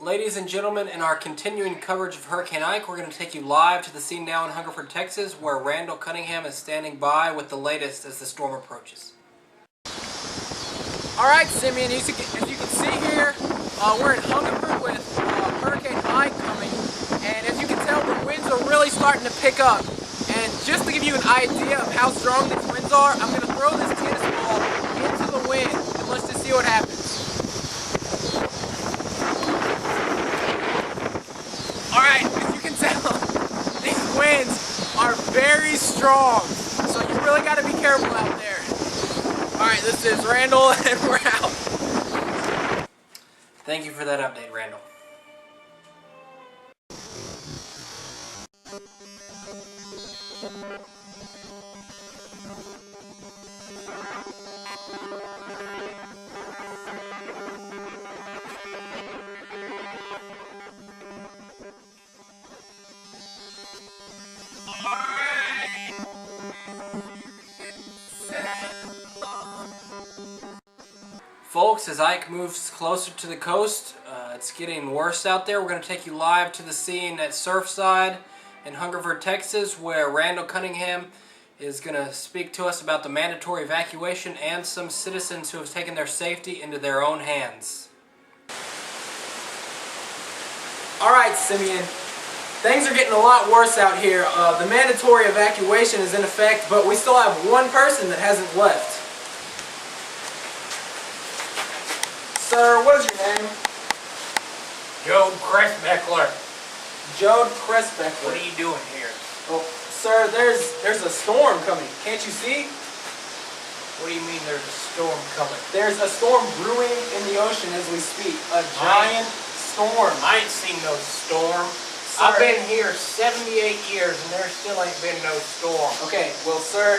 Ladies and gentlemen, in our continuing coverage of Hurricane Ike, we're going to take you live to the scene now in Hungerford, Texas, where Randall Cunningham is standing by with the latest as the storm approaches. Alright, Simeon, as you can see here, we're in Hungerford with Hurricane Ike coming, and as you can tell, the winds are really starting to pick up. And just to give you an idea of how strong these winds are, I'm going to throw this tennis ball into the wind, and let's just see what happens. Alright, as you can tell, these winds are very strong, so you really got to be careful out there. Alright, this is Randall, and we're out. Thank you for that update, Randall. Folks, as Ike moves closer to the coast, it's getting worse out there. We're going to take you live to the scene at Surfside in Hungerford, Texas, where Randall Cunningham is going to speak to us about the mandatory evacuation and some citizens who have taken their safety into their own hands. Alright, Simeon. Things are getting a lot worse out here. The mandatory evacuation is in effect, but we still have one person that hasn't left. Sir, what is your name? Joe Cressbeckler. Joe Cressbeckler. What are you doing here? Oh, sir, there's a storm coming. Can't you see? What do you mean there's a storm coming? There's a storm brewing in the ocean as we speak. A giant storm. I ain't seen no storm. Sir, I've been here 78 years and there still ain't been no storm. Okay, well, sir,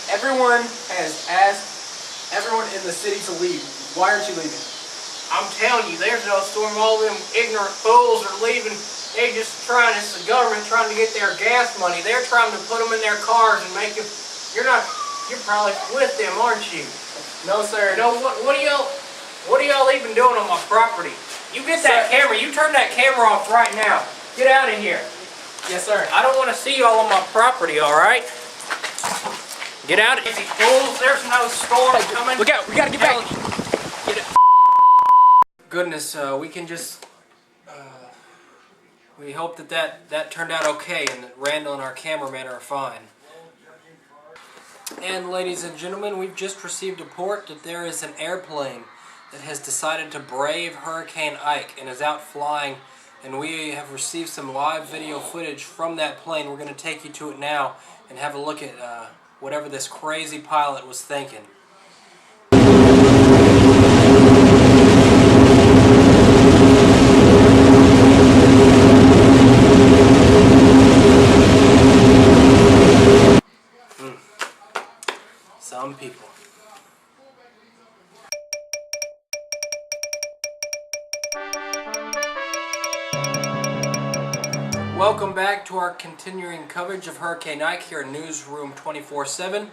everyone has asked everyone in the city to leave. Why aren't you leaving? I'm telling you, there's no storm. All them ignorant fools are leaving. They just trying, it's the government trying to get their gas money. They're trying to put them in their cars and make them, you're probably with them, aren't you? No, sir. You know, what are y'all even doing on my property? You get that camera, you turn that camera off right now. Get out of here. Yes, sir. I don't want to see y'all on my property, alright? Get out of here, fools. There's no storm coming. Look out, we gotta get back. Goodness, we can just... we hope that turned out okay and that Randall and our cameraman are fine. And ladies and gentlemen, we've just received a report that there is an airplane that has decided to brave Hurricane Ike and is out flying, and we have received some live video footage from that plane. We're going to take you to it now and have a look at whatever this crazy pilot was thinking. Some people. Welcome back to our continuing coverage of Hurricane Ike here in Newsroom 24/7.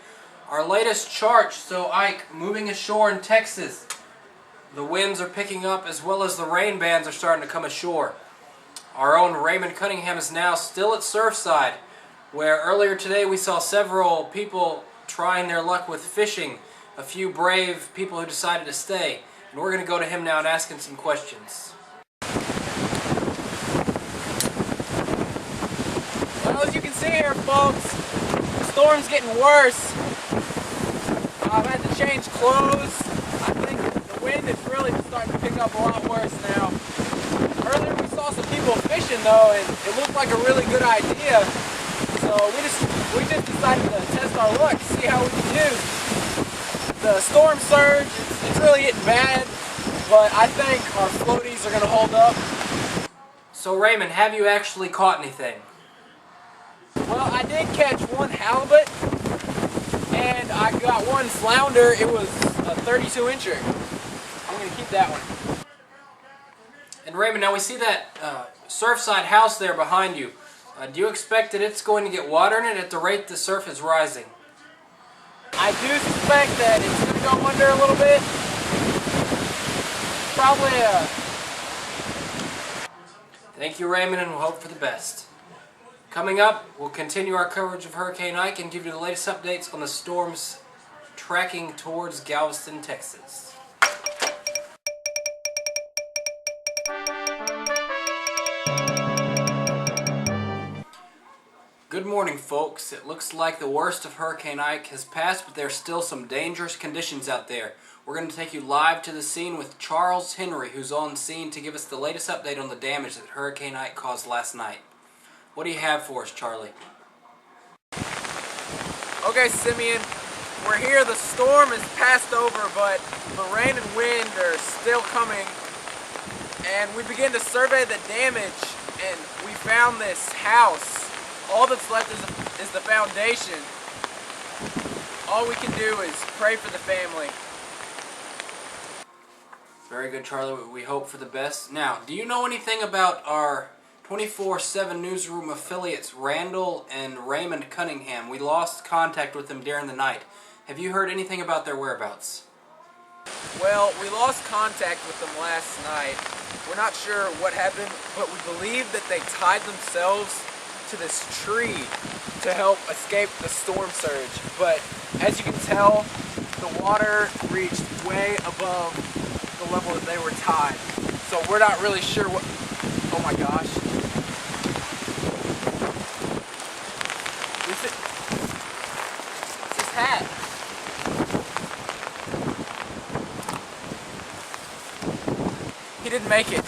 Our latest chart, so Ike moving ashore in Texas. The winds are picking up as well as the rain bands are starting to come ashore. Our own Raymond Cunningham is now still at Surfside, where earlier today we saw several people trying their luck with fishing, a few brave people who decided to stay. And we're going to go to him now and ask him some questions. Well, as you can see here, folks, the storm's getting worse. I've had to change clothes. I think the wind is really starting to pick up a lot worse now. Earlier we saw some people fishing though, and it looked like a really good idea. So we just decided to test our luck, see how we can do. The storm surge, it's really getting bad, but I think our floaties are going to hold up. So Raymond, have you actually caught anything? Well, I did catch one halibut, and I got one flounder. It was a 32-incher. I'm going to keep that one. And Raymond, now we see that Surfside house there behind you. Do you expect that it's going to get water in it at the rate the surf is rising? I do suspect that it's going to go under a little bit. Probably Thank you, Raymond, and we'll hope for the best. Coming up, we'll continue our coverage of Hurricane Ike and give you the latest updates on the storm's tracking towards Galveston, Texas. Good morning, folks. It looks like the worst of Hurricane Ike has passed, but there's still some dangerous conditions out there. We're going to take you live to the scene with Charles Henry, who's on scene to give us the latest update on the damage that Hurricane Ike caused last night. What do you have for us, Charlie? Okay, Simeon, we're here. The storm has passed over, but the rain and wind are still coming. And we begin to survey the damage, and we found this house. All that's left is the foundation. All we can do is pray for the family. Very good, Charlie. We hope for the best. Now, do you know anything about our 24/7 Newsroom affiliates, Randall and Raymond Cunningham? We lost contact with them during the night. Have you heard anything about their whereabouts? Well, we lost contact with them last night. We're not sure what happened, but we believe that they tied themselves to this tree to help escape the storm surge. But as you can tell, the water reached way above the level that they were tied. So we're not really sure what... Oh my gosh. It's his hat. He didn't make it.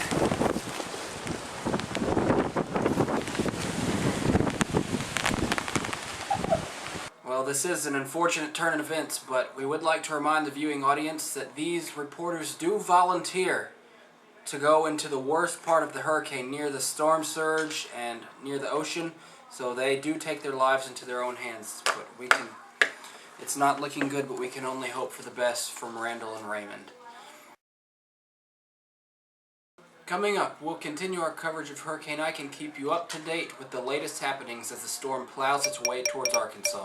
Well, this is an unfortunate turn in events, but we would like to remind the viewing audience that these reporters do volunteer to go into the worst part of the hurricane, near the storm surge and near the ocean, so they do take their lives into their own hands. But it's not looking good, but we can only hope for the best from Randall and Raymond. Coming up, we'll continue our coverage of Hurricane Ike and keep you up to date with the latest happenings as the storm plows its way towards Arkansas.